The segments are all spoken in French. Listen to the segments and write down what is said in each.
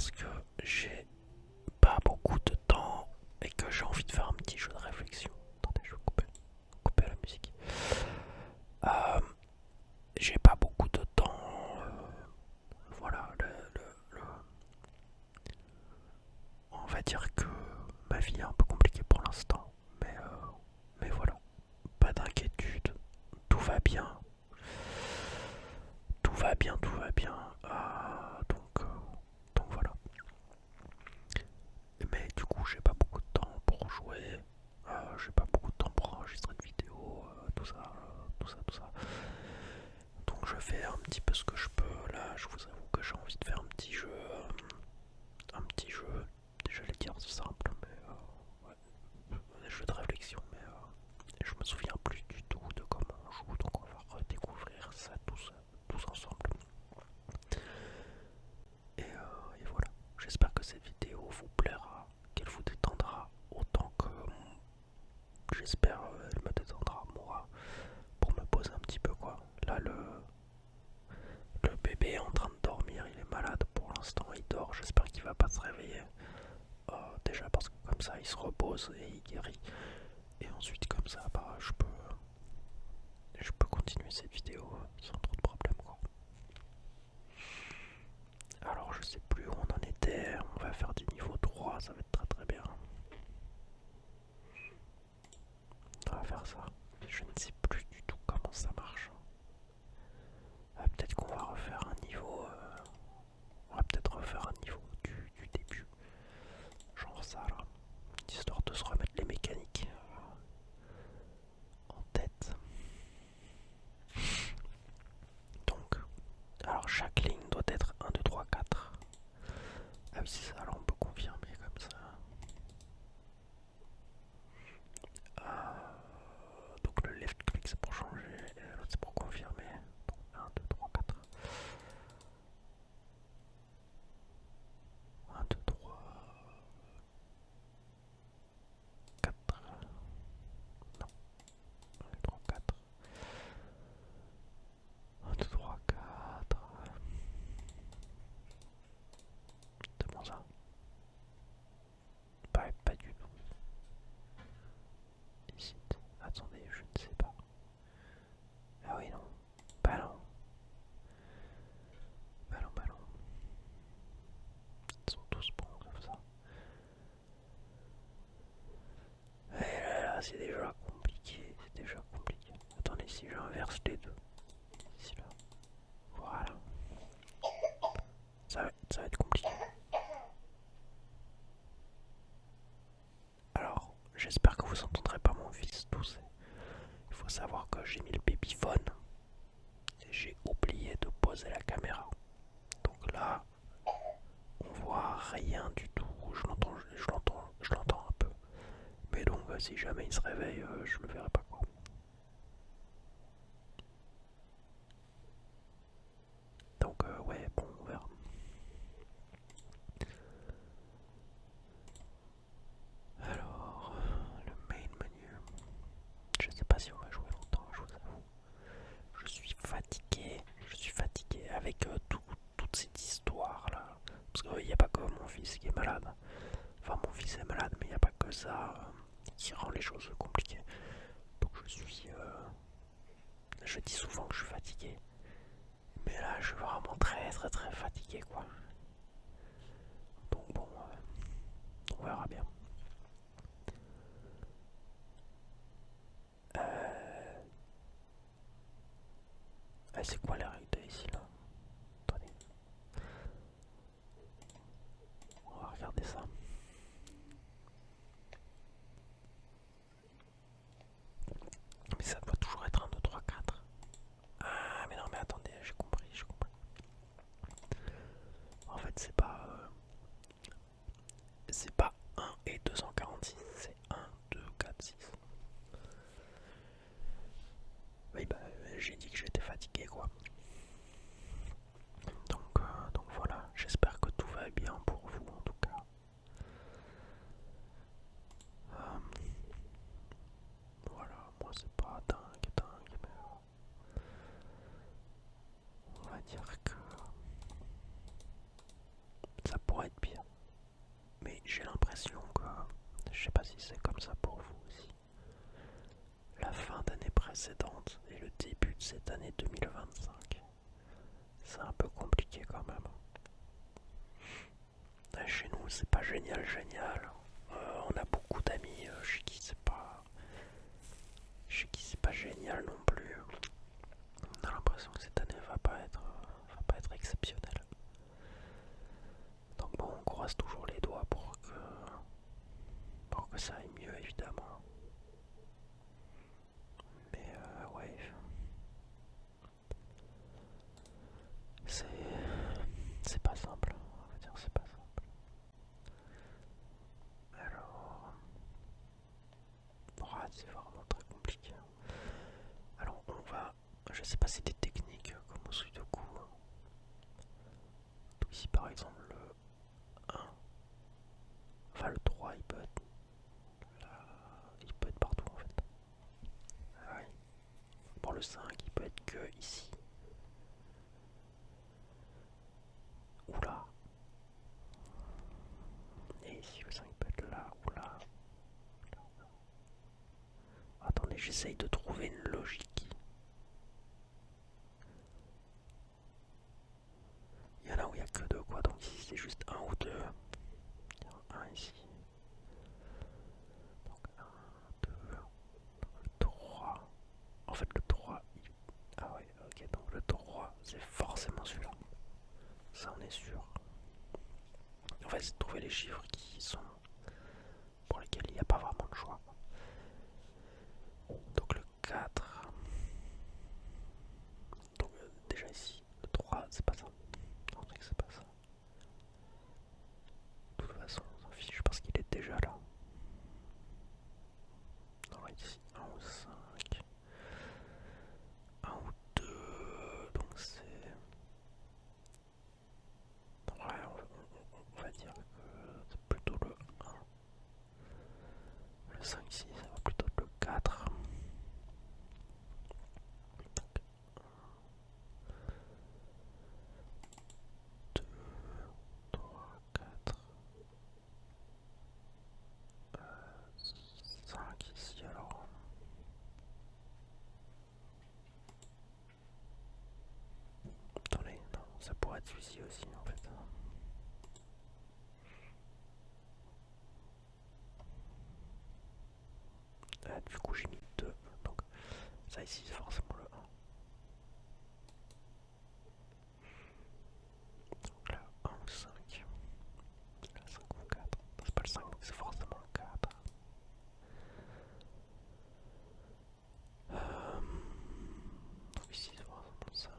parce que j'ai pas beaucoup de temps et que j'ai envie de faire un petit jeu de réflexion. Attendez, je vais couper la musique. Euh, j'ai pas beaucoup de temps. Voilà, on va dire que ma vie est un peu compliquée pour l'instant. Mais voilà, pas d'inquiétude. Tout va bien. Tout va bien, tout va bien. Donc voilà. Mais du coup, j'ai pas beaucoup de temps pour jouer. J'ai pas beaucoup de temps pour enregistrer de vidéos, tout ça, tout ça. Donc je fais un petit peu ce que je peux. Là, je vous avoue que j'ai envie de faire un petit jeu. Un petit jeu, j'allais dire simple, mais un jeu de réflexion, mais je me souviens plus du tout de comment on joue, donc on va redécouvrir ça tous ensemble. Et voilà, j'espère que cette vidéo vous plaira, qu'elle vous détendra autant que j'espère elle me détendra moi pour me poser un petit peu quoi. Là le bébé est en train de dormir, il est malade pour l'instant, il dort, j'espère qu'il va pas se réveiller. Déjà parce que comme ça il se repose et il guérit. Et ensuite comme ça bah, je peux continuer cette vidéo sans trop de problème quoi. Alors je sais plus où on en était, on va faire du niveau 3, ça va être très très bien. On va faire ça. Je ne sais plus du tout comment ça marche. Peut-être qu'on va refaire un niveau. On va peut-être refaire un niveau du début. Genre ça là. Histoire de se remettre les mécaniques en tête. Donc, alors chaque ligne doit être 1, 2, 3, 4. Ah oui c'est ça, alors on peut confirmer comme ça. Donc le left click c'est pour changer, et l'autre c'est pour confirmer. Donc 1, 2, 3, 4. 1, 2, 3, 4. Non, 1, 2, 3, 4. 1, 2, 3, 4. C'est bon ça? Pas du tout. Ici, attendez, je ne sais pas. Ah oui, non. Bah non. Bah non, bah non. Ils sont tous bons comme ça. Et là, c'est déjà compliqué. C'est déjà compliqué. Attendez, si j'inverse les deux. Ici, là. Voilà. Ça va être compliqué. Alors, j'espère que vous entendrez pas mon fils tousser. Il faut savoir que j'ai mis le babyphone et j'ai oublié de poser la caméra. Donc là, on voit rien du tout. Je l'entends un peu. Mais donc, si jamais il se réveille, je le verrai pas quoi. Donc, ouais, bon, on verra. Alors, le main menu. Je sais pas si on va jouer longtemps, je vous avoue. Je suis fatigué avec toute cette histoire là. Parce qu'il n'y a pas que mon fils qui est malade. Enfin, mon fils est malade, mais il n'y a pas que ça qui rend les choses compliquées. Donc je dis souvent que je suis fatigué. Mais là, je suis vraiment très très très fatigué quoi. Donc bon, on verra bien. C'est quoi les règles ici là? Attendez. On va regarder ça. Mais ça doit toujours être 1, 2, 3, 4. Ah mais non mais attendez, j'ai compris. En fait c'est pas 1 et 246, c'est 1, 2, 4, 6. Oui bah j'ai dit que j'étais fatigué quoi. précédente et le début de cette année 2025. C'est un peu compliqué quand même. Chez nous, c'est pas génial, génial. On a beaucoup d'amis chez qui c'est pas génial non plus. On a l'impression que cette année va pas être exceptionnelle. Donc bon, on croise toujours les doigts pour que ça aille mieux évidemment. Mais ouais, c'est c'est pas simple. On va dire c'est pas simple. Alors, c'est vraiment très compliqué. Alors je sais pas si des techniques comme au Sudoku. Donc ici par exemple le 1, enfin le 3 il peut être partout en fait. Ah ouais. Pour le 5 il peut être que ici. Oula. Et ici le 5 peut être là ou là. Attendez, j'essaye de trouver une logique. Il y en a où il n'y a que deux quoi, donc ici c'est juste un ou deux. Un ici. Donc 1, 2, 3. En fait le 3, ah ouais, ok, donc le 3 c'est forcément celui-là. Ça on est sûr. On va essayer de trouver les chiffres pour lesquels il n'y a pas vraiment de choix. Donc le 4. Donc déjà ici, le 3 c'est pas ça. On sait que c'est pas ça. De toute façon, on s'en fiche parce qu'il est déjà là. Alors ici, 1 ou 5. 1 ou 2. Donc c'est... Ouais, on va dire que c'est plutôt le 1. Le 5 ici, ça va plutôt être le 4. Deux, 3, 4. 5 ici alors. Attendez, non, ça pourrait être celui-ci aussi en fait. Du coup j'ai mis 2. Donc ça ici c'est forcément le 1. Donc là 1 ou 5. Là 5 ou 4. C'est pas le 5 c'est forcément le 4. Donc ici c'est forcément le 5.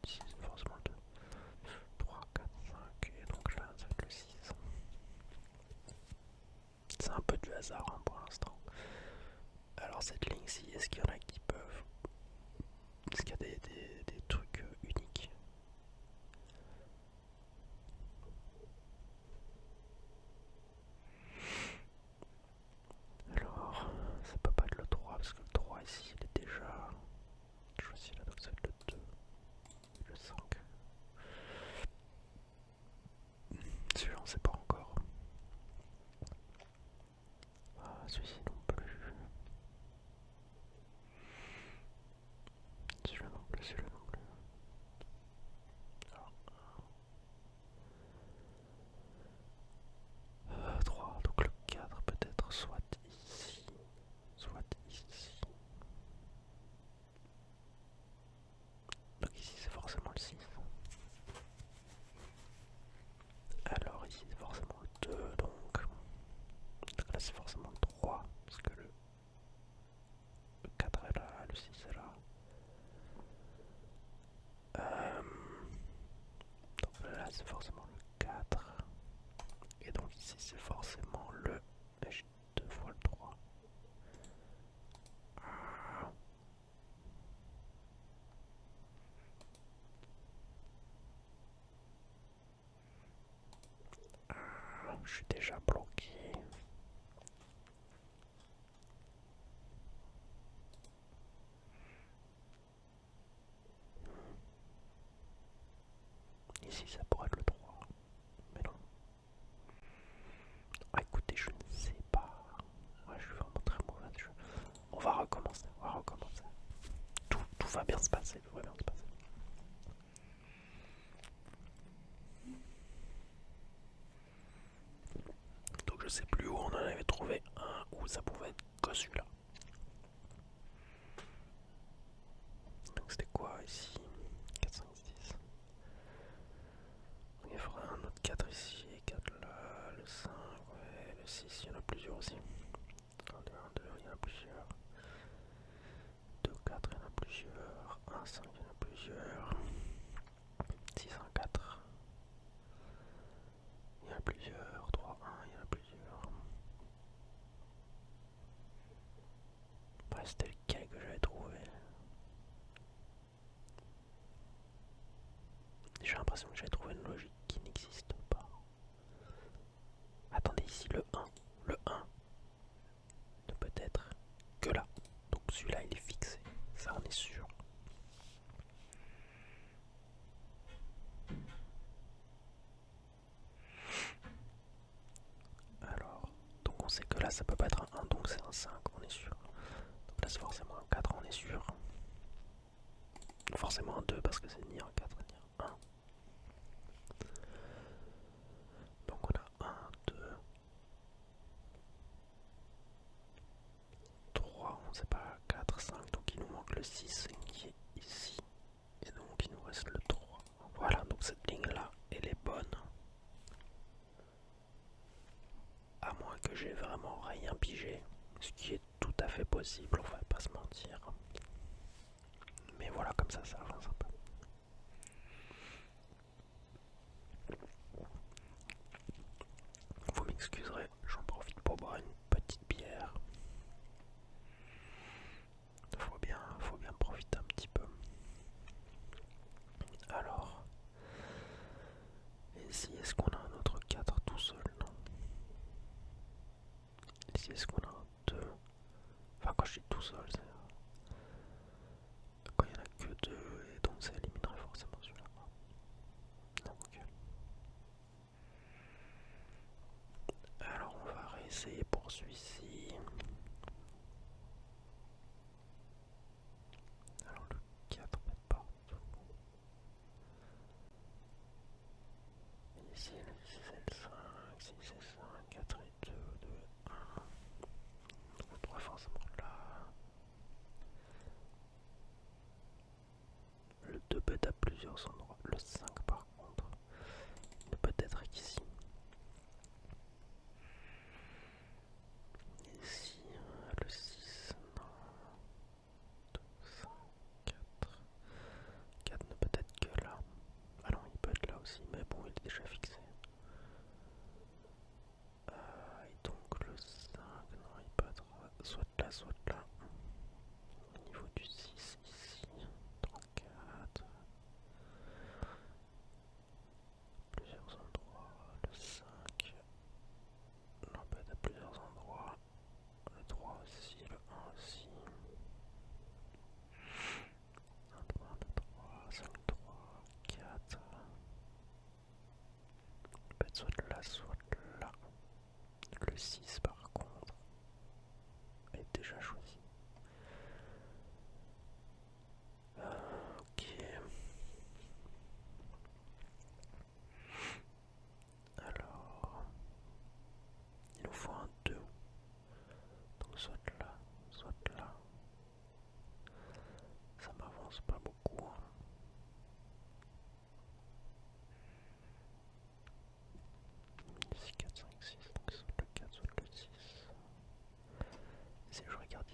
Ici c'est forcément le 2. 3, 4, 5. Et donc là ça va être le 6. C'est un peu du hasard hein, pour l'instant. Alors cette ligne-ci, est-ce qu'il y en a qui peuvent... Est-ce qu'il y a des trucs uniques? Alors, ça peut pas être le 3 parce que le 3 ici il est déjà choisi là, donc ça va être le 2, le 5. Celui-là on sait pas encore. Ah, celui-ci non plus. Celui-là non plus, celui-là non plus. Alors, 3, donc le 4 peut-être soit ici, soit ici. Donc ici c'est forcément le 6. Alors ici c'est forcément le 2, donc là c'est forcément le 3, parce que le 4 est là, le 6 est là. Donc là c'est forcément le 4. Et donc ici c'est forcément le... J'ai 2 fois le 3. Je suis déjà bloqué. Ici ça pourrait être le 3. Mais non. Ah, écoutez, je ne sais pas. Ouais, je suis vraiment très mauvais. Je sais plus où on en avait trouvé un où ça pouvait être que celui-là. Donc c'était quoi ici? 4, 5, 6. Il faudra un autre 4 ici et 4 là. Le 5, ouais, le 6, il y en a plusieurs aussi. 1, 2, 1, 2, il y en a plusieurs. 2, 4, il y en a plusieurs. 1, 5, il y en a plusieurs. 6, 1, 4. Il y en a plusieurs. 3, 1, il y en a plusieurs. Ouais, c'était lequel que j'avais trouvé? J'ai l'impression que j'avais trouvé une logique qui n'existe pas. Attendez, ici le 1. Le 1 ne peut être que là. Donc celui-là il est fixé. Ça on est sûr. Alors, donc on sait que là ça peut pas être un 1, donc c'est un 5, on est sûr. Donc là c'est forcément un 4, on est sûr. Forcément un 2 parce que c'est ni un 4 ni un 1. Donc on a 1, 2, 3, on sait pas, 4, 5, donc il nous manque le 6 qui est ici. Et donc il nous reste le 3. Voilà, donc cette ligne là, elle est bonne. À moins que j'ai vraiment rien pigé. Ce qui est tout à fait possible, on va pas se mentir. Mais voilà, comme ça avance un peu. Vous m'excuserez, j'en profite pour boire une petite bière. Faut bien profiter un petit peu. Alors, ici, est-ce qu'on a un autre 4 tout seul? Non. Ici, est-ce qu'on a un 2? Enfin, quand je dis tout seul, c'est quand il n'y en a que 2, et donc ça éliminerait forcément celui-là. Non, ok. Alors, on va réessayer pour celui-ci. Alors, le 4 peut être partout. Ici, le 6 et le 5, 6 et 5, 4 et 2, 2, 1. Le 3 forcément là. Le 2 peut être à plusieurs endroits. Le 5 par contre, ne peut être qu'ici. Ici, le 6, non. 2, 5, 4. 4 ne peut être que là. Ah non, il peut être là aussi, mais bon, il est déjà fixé. Et donc le 5, non, il peut être soit là, soit là. Au niveau du 6 ici, 3, 4. Plusieurs endroits. Le 5, non, peut être à plusieurs endroits. Le 3 aussi, le 1 aussi. 1, 2, 1, 2, 3, 5, 3, 4. Il peut être soit là, soit là. Le 6 par contre est déjà choisi. Ok. Alors, il nous faut un 2. Donc soit là, soit là. Ça m'avance pas beaucoup. Ici 4, 5, 6, donc soit le 4, soit le 6. Si je regarde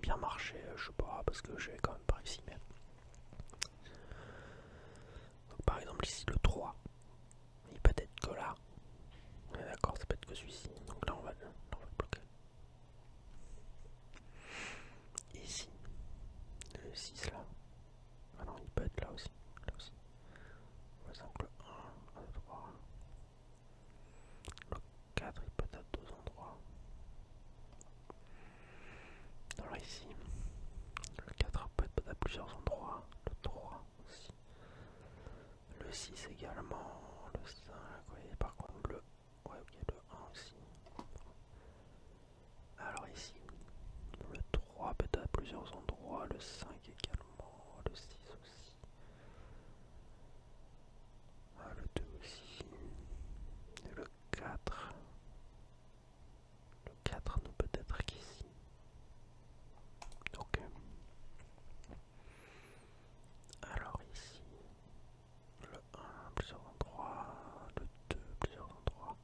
bien marché, je sais pas, parce que j'ai quand même pas réussi. Mais... Donc, par exemple, ici le 3, il peut être que là. Ouais, d'accord, ça peut être que celui-ci. Donc là, on va le bloquer. Ici, le 6 là. Ah non, il peut être là aussi. Là aussi. Par exemple, le 1, 2, 3. Le 4, il peut être à deux endroits. Alors ici, le 4 peut être à plusieurs endroits. Le 3 aussi. Le 6 également. Le 5, oui. Par contre, le... Ouais, ok, le 1 aussi. Alors ici, le 3 peut être à plusieurs endroits. Le 5 également. Le 6 aussi. Ah, le 2 aussi. Et le 4. Le 4 ne peut être qu'ici. Ok. Alors ici, le 1, plusieurs endroits, le 2, plusieurs endroits,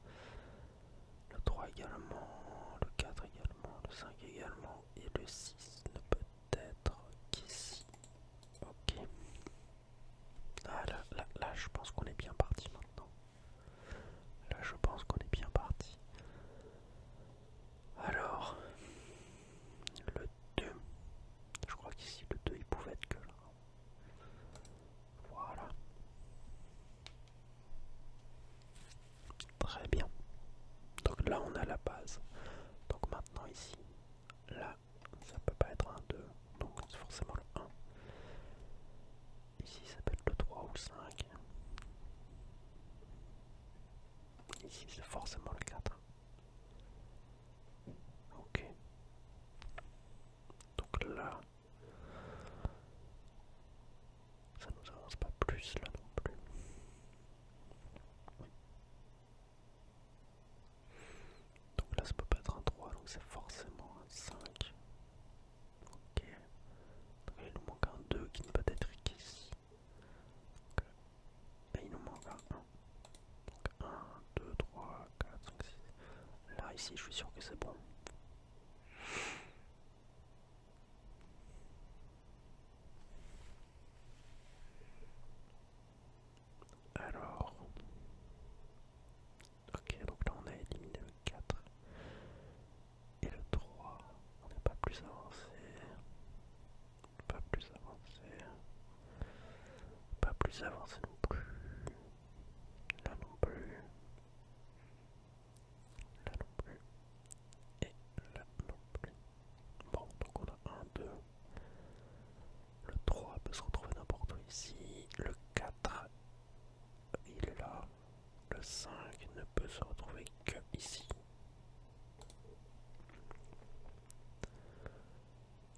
le 3 également, le 4 également, le 5 également, et le 6 ne peut être qu'ici. Ok. Ah, là, je pense qu'on est bien parti maintenant. Là, je pense qu'on est bien parti. Alors, le 2, je crois qu'ici le 2 il pouvait être que là. Voilà. Très bien. Donc là, on a la base. Donc maintenant ici, là, ça peut pas être un 2, donc c'est forcément le 1. Ici, ça peut être le 3 ou le 5. Ici, c'est forcément le 4. Ok. Donc là, ça nous avance pas plus là non plus. Donc là, ça peut pas être un 3, donc c'est forcément un 5. Ok. Donc là, il nous manque un 2 qui ne peut être qu'ici. Et il nous manque un 1. Donc 1, 2, 3, 4, 5, 6. Là, ici, je suis sûr que c'est bon. Alors, ok, donc là on a éliminé le 4 et le 3. On n'est pas plus avancé, pas plus avancé, pas plus avancé non plus. Là non plus, là non plus, et là non plus. Bon, donc on a 1, 2. Le 3 peut se retrouver n'importe où ici. Le 4, il est là. Le 5 ne peut se retrouver que ici.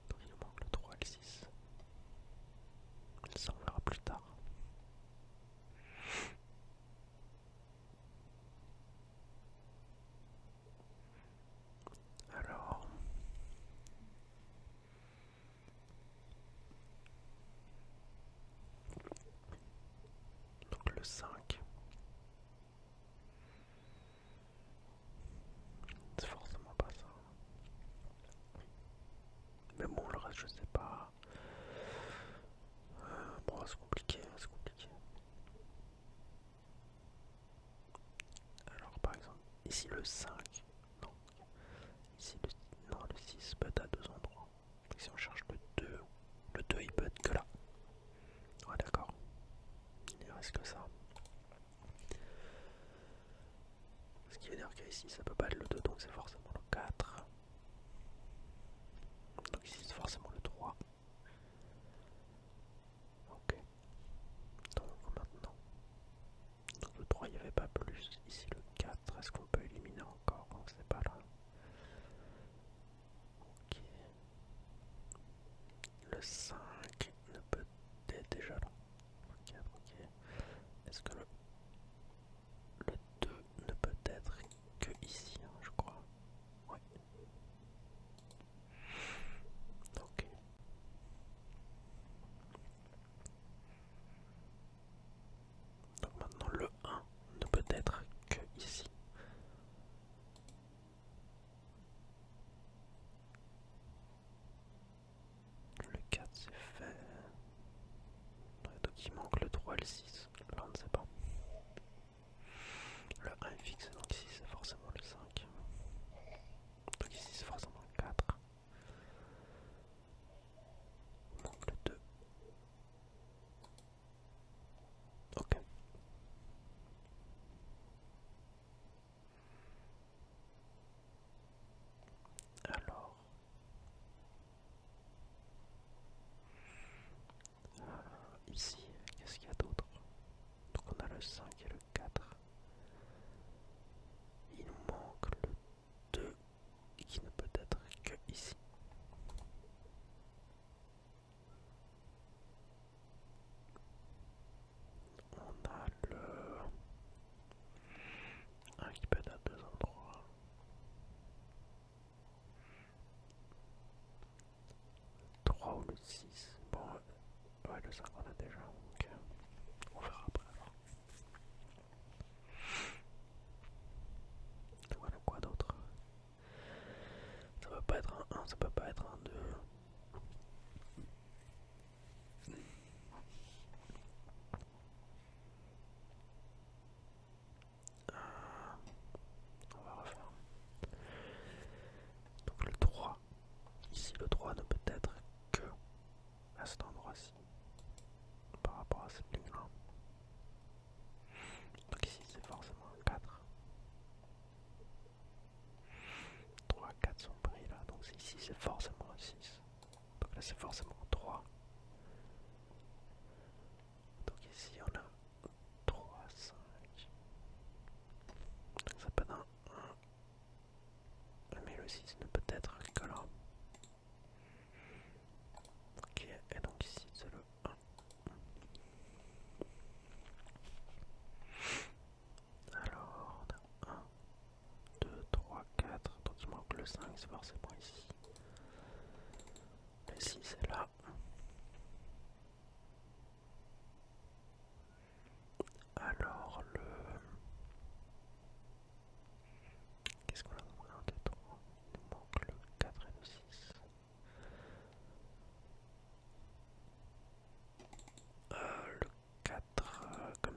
Donc il nous manque le 3 et le 6. Ça on verra plus tard. Alors, donc le 5, c'est forcément pas ça. Mais bon, le reste, je sais pas. Bon, c'est compliqué, c'est compliqué. Alors, par exemple, ici le 5. Non. Ici non, le 6 peut être à deux endroits. Donc, si on cherche le 2 il peut être que là. Ouais, d'accord. Il ne reste que ça. Ce qui veut dire qu'ici, ça peut pas être le 2, donc c'est forcément le 4. Donc ici, c'est forcément le 3. Ok. Donc maintenant. Donc le 3, il n'y avait pas plus. Ici, le 4, est-ce qu'on peut éliminer encore? Non, c'est pas là. Ok. Le 5 ne peut être déjà là. Ok, ok. Est-ce que le 2 ne peut être que ici, hein, je crois. Ouais. Ok. Donc maintenant le 1 ne peut être que ici.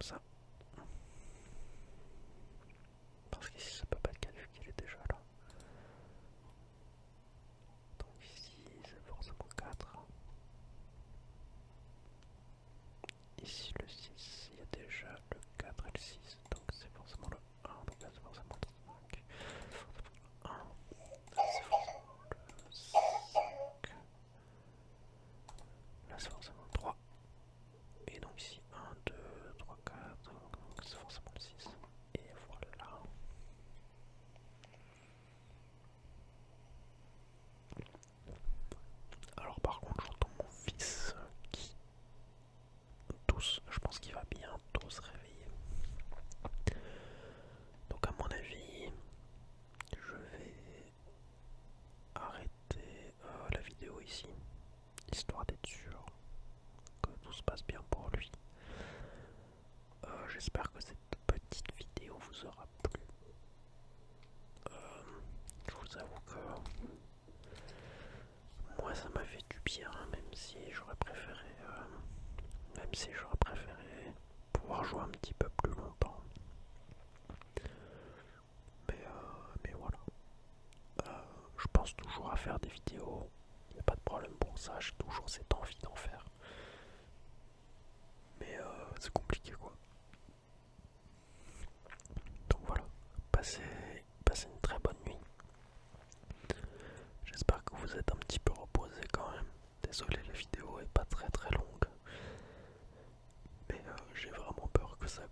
comme ça. Parce qu'ici ça peut pas être 4 vu qu'il est déjà là. Donc ici c'est forcément 4. Ici le 6, il y a déjà le 4 et le 6. Donc c'est forcément le 1. Donc là c'est forcément le 5. Là c'est forcément le 5. Là c'est forcément le 3. Et donc ici 1, 2, 3, 4. Donc c'est forcément le 6. Et voilà. Alors par contre j'entends mon fils qui tousse, je pense qu'il va bientôt se réveiller. Donc à mon avis, je vais arrêter la vidéo ici, histoire d'être sûr que tout se passe bien pour lui. J'espère que cette petite vidéo vous aura plu. Je vous avoue que moi ça m'a fait du bien, même si j'aurais préféré pouvoir jouer un petit peu plus longtemps. Mais voilà. Je pense toujours à faire des vidéos. Il n'y a pas de problème pour ça. J'ai toujours cette envie d'en faire. Mais c'est compliqué quoi. Donc voilà. Passez une très bonne nuit. J'espère que vous êtes un petit peu reposés quand même. Désolé, la vidéo est pas très longue. Mais j'ai vraiment peur que ça